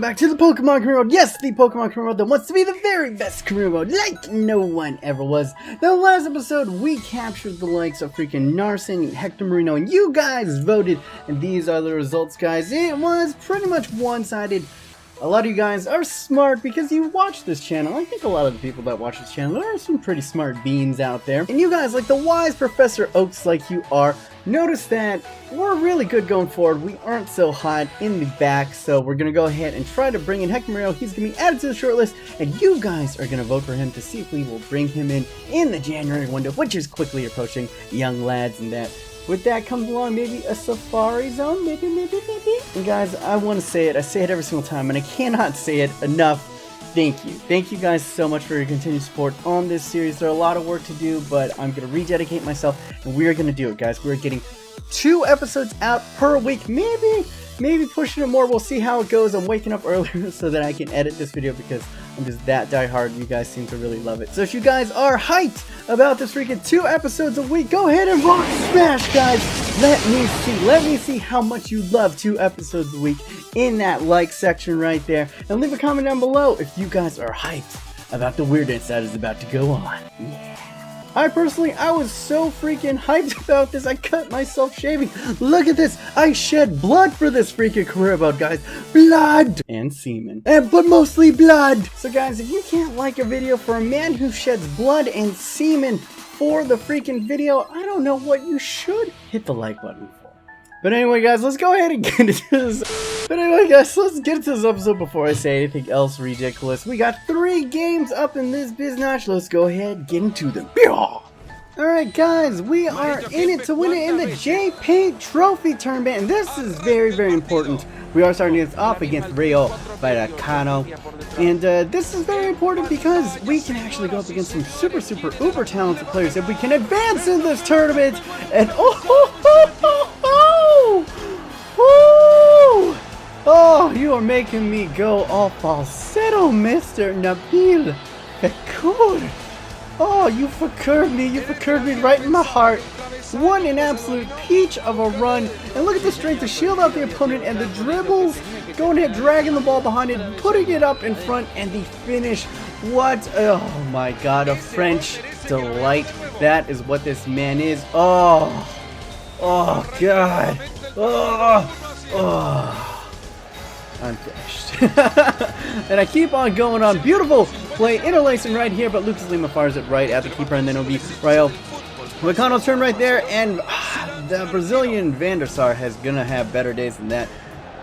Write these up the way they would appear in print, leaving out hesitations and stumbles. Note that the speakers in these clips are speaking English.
back to the Pokemon career mode. Yes, the Pokemon career mode that wants to be the very best career mode, like no one ever was. The last episode, we captured the likes of freaking Narson and Hector Marino, and you guys voted, and these are the results, guys. It was pretty much one-sided. A lot of you guys are smart because you watch this channel. I think a lot of the people that watch this channel, there are some pretty smart beans out there. And you guys, like the wise Professor Oaks like you are, notice that we're really good going forward. We aren't so hot in the back, so we're going to go ahead and try to bring in Hector Marino. He's going to be added to the shortlist, and you guys are going to vote for him to see if we will bring him in the January window, which is quickly approaching, young lads, and that. With that comes along maybe a safari zone, maybe. And guys, I want to say it. I say it every single time, and I cannot say it enough. Thank you. Thank you guys so much for your continued support on this series. There's a lot of work to do, but I'm going to rededicate myself, and we're going to do it, guys. We're getting 2 episodes out per week, maybe pushing it more. We'll see how it goes. I'm waking up earlier so that I can edit this video because I'm just that diehard. You guys seem to really love it. So if you guys are hyped about this freaking 2 episodes a week, go ahead and rock smash, guys. Let me see how much you love 2 episodes a week in that like section right there, and leave a comment down below if you guys are hyped about the weirdness that is about to go on. Yeah. I was so freaking hyped about this. I cut myself shaving. Look at this. I shed blood for this freaking career mode, guys. Blood and semen, but mostly blood. So guys, if you can't like a video for a man who sheds blood and semen for the freaking video, I don't know what you should hit the like button for. But anyway, guys, let's go ahead and get into this. Episode before I say anything else ridiculous. We got 3 games up in this biznatch. Let's go ahead and get into them. Alright, guys, we are in it to win it in the J-Paint Trophy Tournament, and this is very, very important. We are starting this off against Rayo Vallecano, and this is very important because we can actually go up against some super uber talented players if we can advance in this tournament. And oh, you are making me go all falsetto, Mr. Nabil Fakur. Oh, you facurred me right in my heart. What an absolute peach of a run. And look at the strength to shield out the opponent, and the dribbles, going ahead, dragging the ball behind it, putting it up in front, and the finish. What, oh my god, a French delight. That is what this man is. Oh god. I'm finished. And I keep on going on. Beautiful play, interlacing right here, but Lucas Lima fires it right at the keeper, and then it'll be Rayo Vallecano's turn right there, and the Brazilian Van der Sar is gonna have better days than that.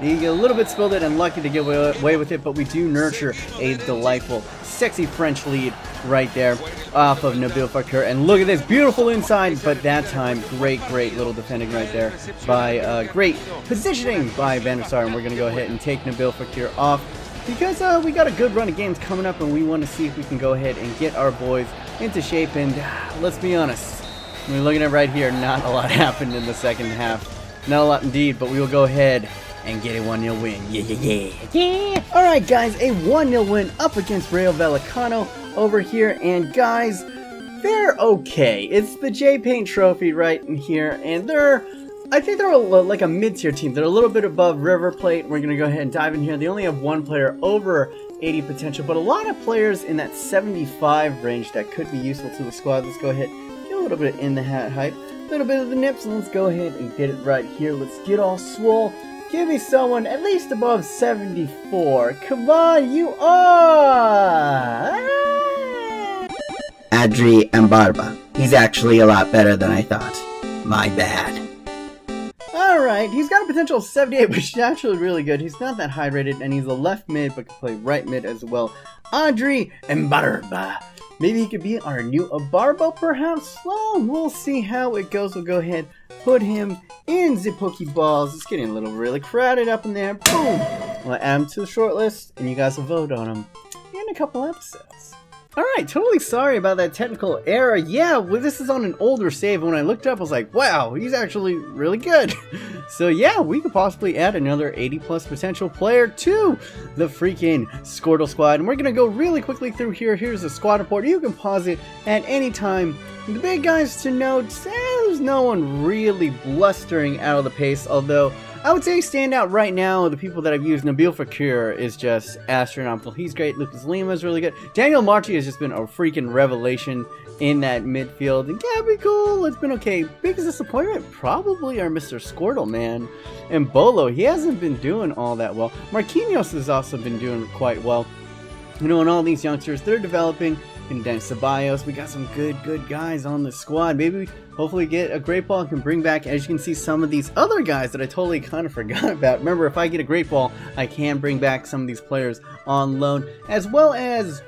He a little bit spilled it and lucky to get away with it, but we do nurture a delightful, sexy French lead right there off of Nabil Fakur. And look at this, beautiful inside, but that time, great little defending right there by, great positioning by Van der Sar. And we're going to go ahead and take Nabil Fakur off because we got a good run of games coming up, and we want to see if we can go ahead and get our boys into shape. And let's be honest, we're looking at right here, not a lot happened in the second half. Not a lot indeed, but we will go ahead and get a 1-0 win. Yeah. Alright, guys, a 1-0 win up against Rayo Vallecano over here, and guys, they're okay. It's the J-Paint Trophy right in here, and I think they're like a mid-tier team. They're a little bit above River Plate. We're going to go ahead and dive in here. They only have 1 player over 80 potential, but a lot of players in that 75 range that could be useful to the squad. Let's go ahead, get a little bit in the hat hype, a little bit of the nips, and let's go ahead and get it right here. Let's get all swole. Give me someone at least above 74. Come on, you are! Adri and Barba. He's actually a lot better than I thought. My bad. Alright, he's got a potential of 78, which is actually really good. He's not that high rated, and he's a left mid, but can play right mid as well. Adri and Barba. Maybe he could be our new Abarbo, perhaps? Well, we'll see how it goes. We'll go ahead, put him in the Pokeballs. It's getting a little really crowded up in there. Boom! We'll add him to the shortlist, and you guys will vote on him in a couple episodes. Alright, totally sorry about that technical error. Yeah, well, this is on an older save. When I looked up, I was like, wow, he's actually really good. So yeah, we could possibly add another 80+ potential player to the freaking Squirtle squad. And we're going to go really quickly through here. Here's the squad report. You can pause it at any time. The big guys to note, there's no one really blustering out of the pace, although I would say standout right now, the people that I've used, Nabil Fekir is just astronomical. He's great. Lucas Lima is really good. Daniel Marchi has just been a freaking revelation in that midfield. And Gabigol, it's been okay. Biggest disappointment, probably our Mr. Squirtle, man. And Bolo, he hasn't been doing all that well. Marquinhos has also been doing quite well. You know, and all these youngsters, they're developing. And Dennis Ceballos, we got some good guys on the squad. Maybe, hopefully get a great ball and can bring back, as you can see, some of these other guys that I totally kind of forgot about. Remember, if I get a great ball, I can bring back some of these players on loan. As well as,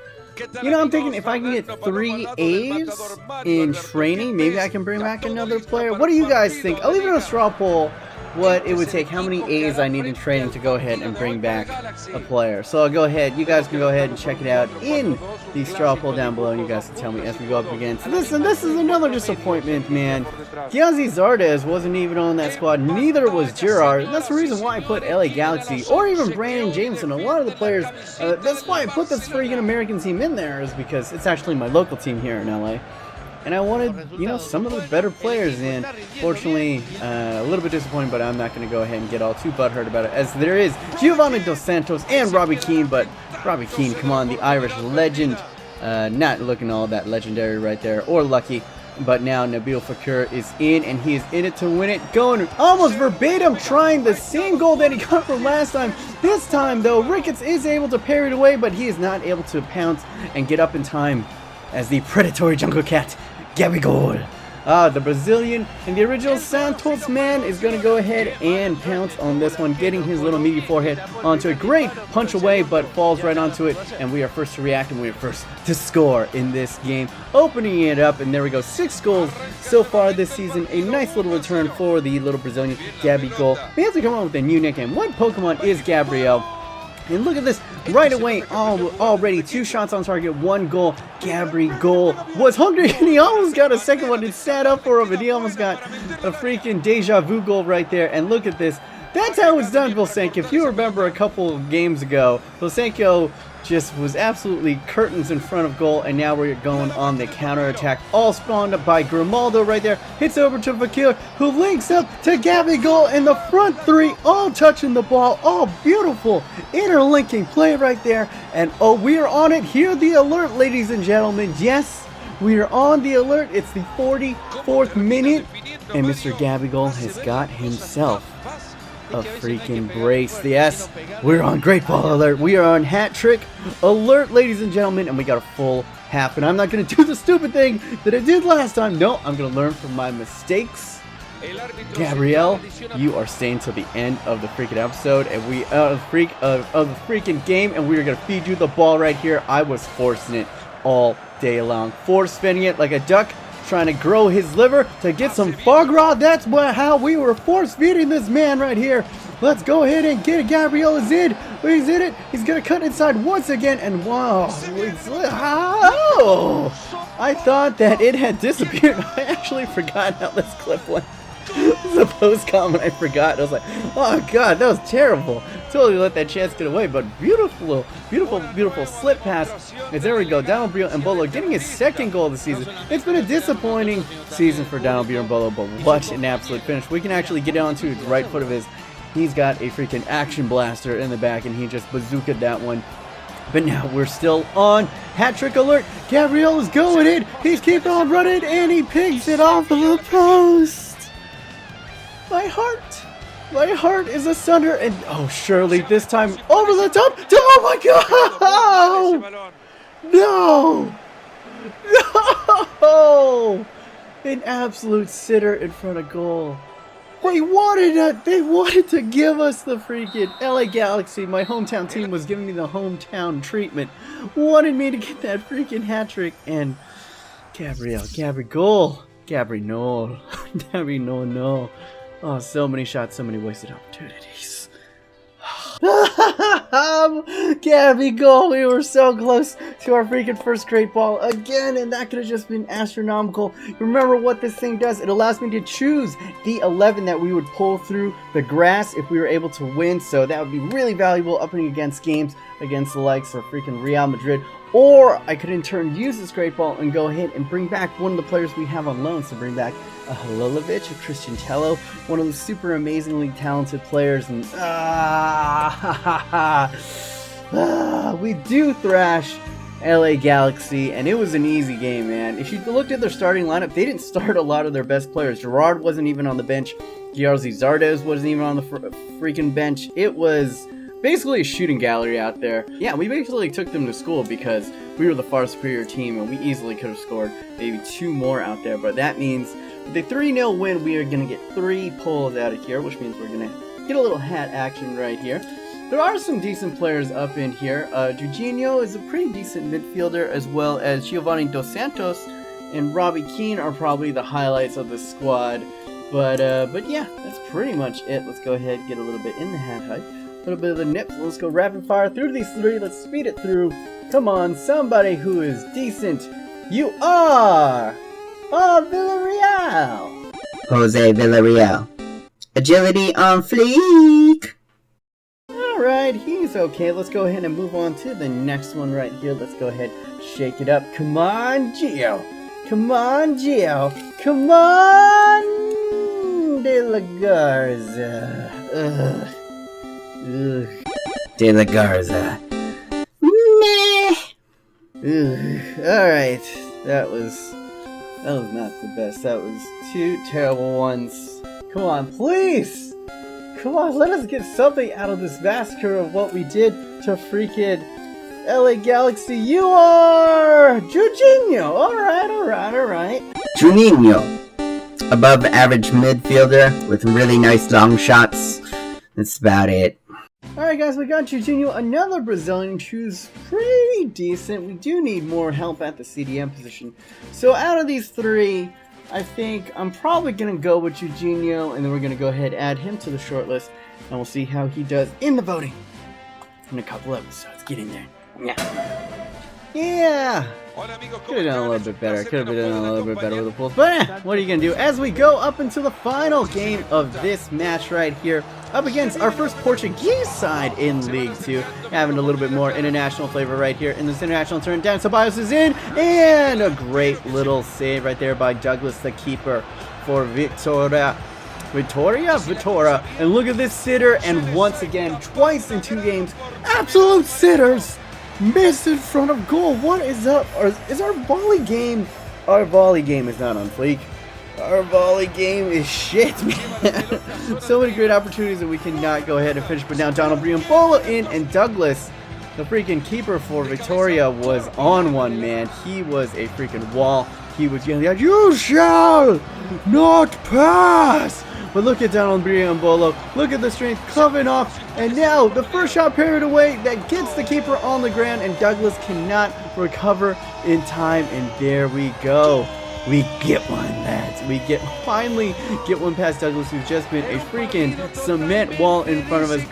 you know, I'm thinking if I can get 3 A's in training, maybe I can bring back another player. What do you guys think? I'll leave it on a straw poll what it would take, how many A's I need in training to go ahead and bring back a player. So I'll go ahead, you guys can go ahead and check it out in the straw poll down below, and you guys can tell me as we go up against this. And this is another disappointment, man. Gianzi Zardes wasn't even on that squad, neither was Gerard. That's the reason why I put LA Galaxy, or even Brandon Jameson, a lot of the players, that's why I put this freaking American team in there, is because it's actually my local team here in LA. And I wanted, you know, some of the better players in. Fortunately, a little bit disappointing, but I'm not going to go ahead and get all too butthurt about it, as there is Giovanni Dos Santos and Robbie Keane. But Robbie Keane, come on, the Irish legend, not looking all that legendary right there, or lucky. But now Nabil Fekir is in, and he is in it to win it, going almost verbatim, trying the same goal that he got from last time. This time, though, Ricketts is able to parry it away, but he is not able to pounce and get up in time as the predatory jungle cat, Gabigol. The Brazilian and the original Santos man is going to go ahead and pounce on this one, getting his little meaty forehead onto a great punch away, but falls right onto it, and we are first to react, and we are first to score in this game, opening it up. And there we go, 6 goals so far this season. A nice little return for the little Brazilian Gabigol. We have to come up with a new nickname. What Pokemon is Gabriel? And look at this, right away, already 2 shots on target, 1 goal. Gabigol was hungry, and he almost got a second one. It sat up for him, and he almost got a freaking deja vu goal right there. And look at this. That's how it's done, Vilsenko. If you remember a couple of games ago, Vilsenko just was absolutely curtains in front of goal, and now we're going on the counterattack, all spawned up by Grimaldo right there. Hits over to Fekir, who links up to Gabigol, and the front 3 all touching the ball. All beautiful interlinking play right there. And oh, we are on it. Hear the alert, ladies and gentlemen. Yes, we are on the alert. It's the 44th minute, and Mr. Gabigol has got himself a freaking brace. Yes, we're on great ball alert. We are on hat trick alert, ladies and gentlemen, and we got a full half. And I'm not going to do the stupid thing that I did last time. No, I'm going to learn from my mistakes. Gabriel, you are staying till the end of the freaking episode, and we of the freaking game, and we are going to feed you the ball right here. I was forcing it all day long, force spinning it like a duck, trying to grow his liver to get some foie gras. That's how we were force feeding this man right here. Let's go ahead and get it. Gabriel is in. He's in it. He's going to cut inside once again. And wow. Oh, I thought that it had disappeared. I actually forgot how this clip went. This is a post comment I forgot. I was like, oh god, that was terrible. Totally let that chance get away, but beautiful slip pass. And there we go, Donald and Bolo getting his 2nd goal of the season. It's been a disappointing season for Donald and Bolo, but what an absolute finish. We can actually get onto the right foot of his. He's got a freaking action blaster in the back, and he just bazookaed that one. But now we're still on hat-trick alert. Gabriel is going in. He's keeping on running, and he picks it off of the post. My heart is asunder, and oh, surely this time over the top. Oh my god! No! No! An absolute sitter in front of goal. They wanted to give us the freaking LA Galaxy. My hometown team was giving me the hometown treatment. Wanted me to get that freaking hat trick, and Gabigol. No. Oh, so many shots, so many wasted opportunities. Gabigol, we were so close to our freaking first great ball again, and that could have just been astronomical. Remember what this thing does? It allows me to choose the 11 that we would pull through the grass if we were able to win, so that would be really valuable up against games against the likes of freaking Real Madrid Or I could in turn use this great ball and go ahead and bring back one of the players we have on loan. So bring back a Halilovic, a Christian Tello, one of the super amazingly talented players. And we do thrash LA Galaxy, and it was an easy game, man. If you looked at their starting lineup, they didn't start a lot of their best players. Gerard wasn't even on the bench. Giarzi Zardes wasn't even on the freaking bench. It was basically a shooting gallery out there. Yeah, we basically took them to school because we were the far superior team, and we easily could have scored maybe 2 more out there. But that means with the 3-0 win, we are going to get 3 pulls out of here, which means we're going to get a little hat action right here. There are some decent players up in here. Jorginho is a pretty decent midfielder, as well as Giovanni Dos Santos and Robbie Keane are probably the highlights of the squad. But yeah, that's pretty much it. Let's go ahead and get a little bit in the hat height. A little bit of the nips. Let's go rapid fire through these 3. Let's speed it through. Come on, somebody who is decent. You are Villarreal. Jose Villarreal. Agility on fleek. Alright, he's okay. Let's go ahead and move on to the next one right here. Let's go ahead, shake it up. Come on, Gio. Come on, Gio. Come on, De La Garza. De La Garza. Meh. Alright, that was not the best. That was 2 terrible ones. Come on, please! Come on, let us get something out of this massacre of what we did to freaking LA Galaxy. You are Jorginho. Alright. Juninho. Above average midfielder with really nice long shots. That's about it. Alright guys, we got Jorginho, another Brazilian who's pretty decent. We do need more help at the CDM position. So out of these 3, I think I'm probably going to go with Jorginho, and then we're going to go ahead and add him to the short list, and we'll see how he does in the voting in a couple episodes. Get in there. Yeah! Could have done a little bit better. Could have done a little bit better with the pulls. But what are you going to do? As we go up into the final game of this match right here, up against our first Portuguese side in League 2, having a little bit more international flavor right here in this international turn. Dan Ceballos is in, and a great little save right there by Douglas, the keeper, for Vitória. And look at this sitter, and once again, twice in 2 games, absolute sitters! Missed in front of goal. What is up? Is our volley game? Our volley game is not on fleek. Our volley game is shit, man. So many great opportunities that we cannot go ahead and finish. But now Donald Briambola in, and Douglas, the freaking keeper for Victoria, was on one, man. He was a freaking wall. He was yelling out, "You shall not pass!" But look at Donald Briambola. Look at the strength coming off. And now the first shot parried away that gets the keeper on the ground, and Douglas cannot recover in time. And there we go. We get one, lads. We finally get one past Douglas, who's just been a freaking cement wall in front of us.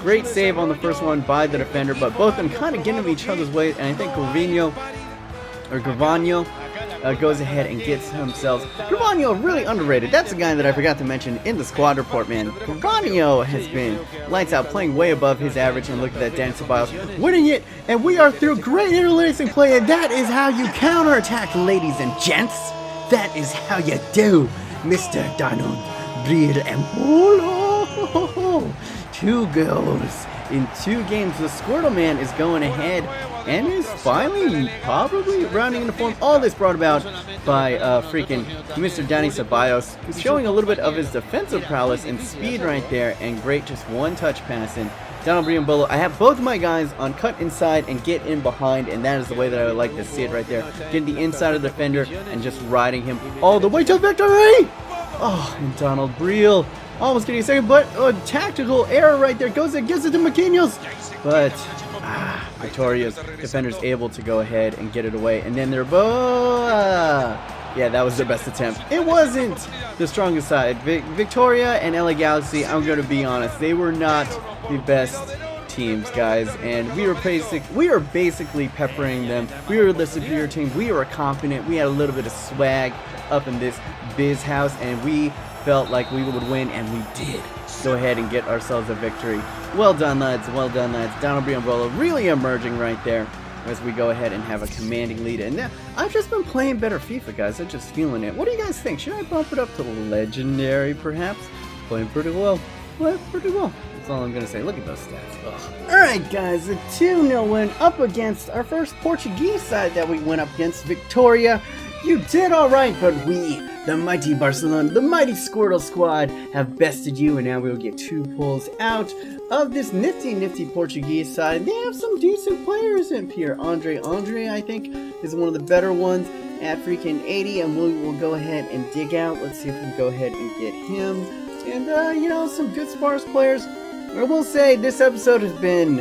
Great save on the first one by the defender, but both of them kind of getting in each other's way. And I think Gravano goes ahead and gets himself. Gravano, really underrated. That's a guy that I forgot to mention in the squad report, man. Gravano has been lights out, playing way above his average. And look at that, Dan Ceballos winning it. And we are through great interlacing play. And that is how you counterattack, ladies and gents. That is how you do, Mr. Donald Briambola. 2 goals in 2 games. The Squirtle Man is going ahead and is finally probably rounding into form. All this brought about by freaking Mr. Danny Ceballos, who's showing a little bit of his defensive prowess and speed right there, and great just one-touch passing. Donald Briambola, I have both of my guys on cut inside and get in behind, and that is the way that I would like to see it right there. Getting the inside of the defender and just riding him all the way to victory! Oh, and Donald Briel almost getting a second, but a tactical error right there. Goes and gives it to McKinney. But Victoria's defender's able to go ahead and get it away. And then they're yeah, that was their best attempt. It wasn't the strongest side. Victoria and LA Galaxy, I'm going to be honest, they were not the best teams, guys, and we were basically peppering them. We were the superior team. We were confident. We had a little bit of swag up in this biz house, and we felt like we would win, and we did. Go ahead and get ourselves a victory. Well done, lads. Well done, lads. Donald Briambola really emerging right there. as we go ahead and have a commanding lead. And now, I've just been playing better FIFA, guys. I'm just feeling it. What do you guys think? Should I bump it up to legendary, perhaps? Playing pretty well. Playing pretty well. That's all I'm going to say. Look at those stats. Alright, guys. A 2-0 win up against our first Portuguese side that we went up against, Victoria. You did alright, but we, the mighty Barcelona, the mighty Squirtle squad, have bested you, and now we'll get 2 pulls out of this nifty Portuguese side. They have some decent players in here. Andre, I think, is one of the better ones at freaking 80, and we will go ahead and dig out. Let's see if we can go ahead and get him. And, you know, some good Spars players. I will say, this episode has been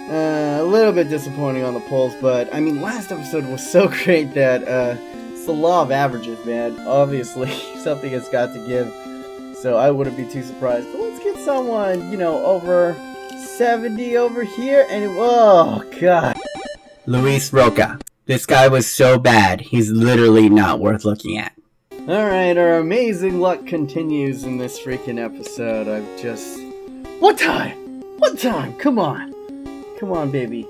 a little bit disappointing on the polls, but, I mean, last episode was so great that, it's the law of averages, man. Obviously, something has got to give, so I wouldn't be too surprised. But let's get someone, you know, over 70 over here, and oh, God. Luis Roca. This guy was so bad, he's literally not worth looking at. Alright, our amazing luck continues in this freaking episode. I've just... What time? What time? Come on. Come on, baby.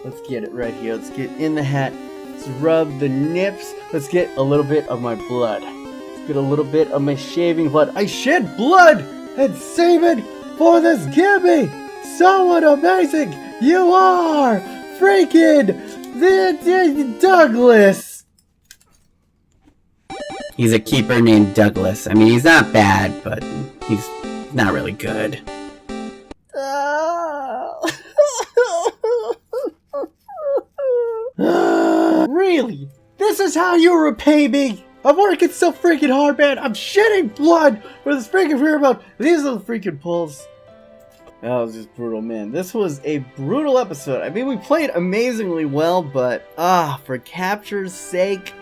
Let's get it right here. Let's get in the hat. Let's rub the nips. Let's get a little bit of my blood. Let's get a little bit of my shaving blood. I shed blood and save it for this Gibby. So amazing you are. Freaking the Douglas. He's a keeper named Douglas. I mean, he's not bad, but he's not really good. Really? This is how you repay me? I'm working so freaking hard, man. I'm shedding blood for this freaking rearmount. These are the freaking pulls. That was just brutal, man. This was a brutal episode. I mean, we played amazingly well, but for capture's sake,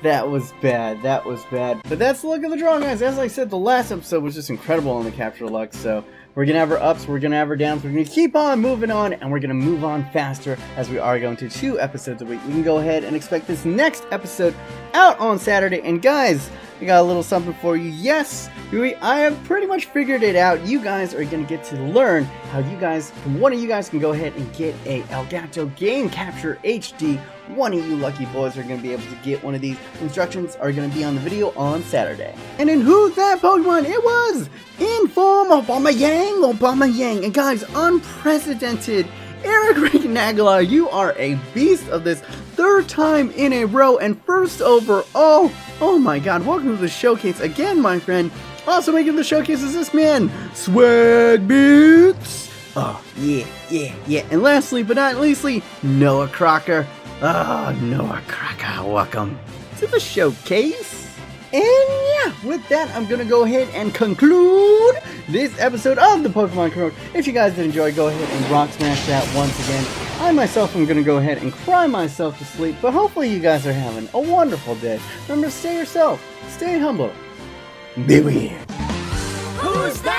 that was bad. That was bad. But that's the luck of the draw, guys. As I said, the last episode was just incredible on the capture luck, so we're going to have our ups, we're going to have our downs, we're going to keep on moving on, and we're going to move on faster as we are going to 2 episodes a week. We can go ahead and expect this next episode out on Saturday. And guys, I got a little something for you. Yes, I have pretty much figured it out. You guys are going to get to learn how you guys, one of you guys can go ahead and get a Elgato Game Capture HD. One of you lucky boys are going to be able to get one of these. Instructions are going to be on the video on Saturday. And in Who's That Pokemon? It was Inform Obama-Yang. And guys, unprecedented. Eric Regan-Aguilar, you are a beast of this 3rd time in a row and first overall. Oh my god, welcome to the showcase again, my friend. Also making the showcase is this man, Swag Beats. Oh, yeah. And lastly, but not leastly, Noah Crocker. Oh, Noah Crocker, welcome to the showcase. And yeah, with that, I'm going to go ahead and conclude this episode of the Pokemon Career. If you guys did enjoy, go ahead and rock smash that once again. I myself am going to go ahead and cry myself to sleep, but hopefully you guys are having a wonderful day. Remember, stay yourself, stay humble, be weird. Who's that?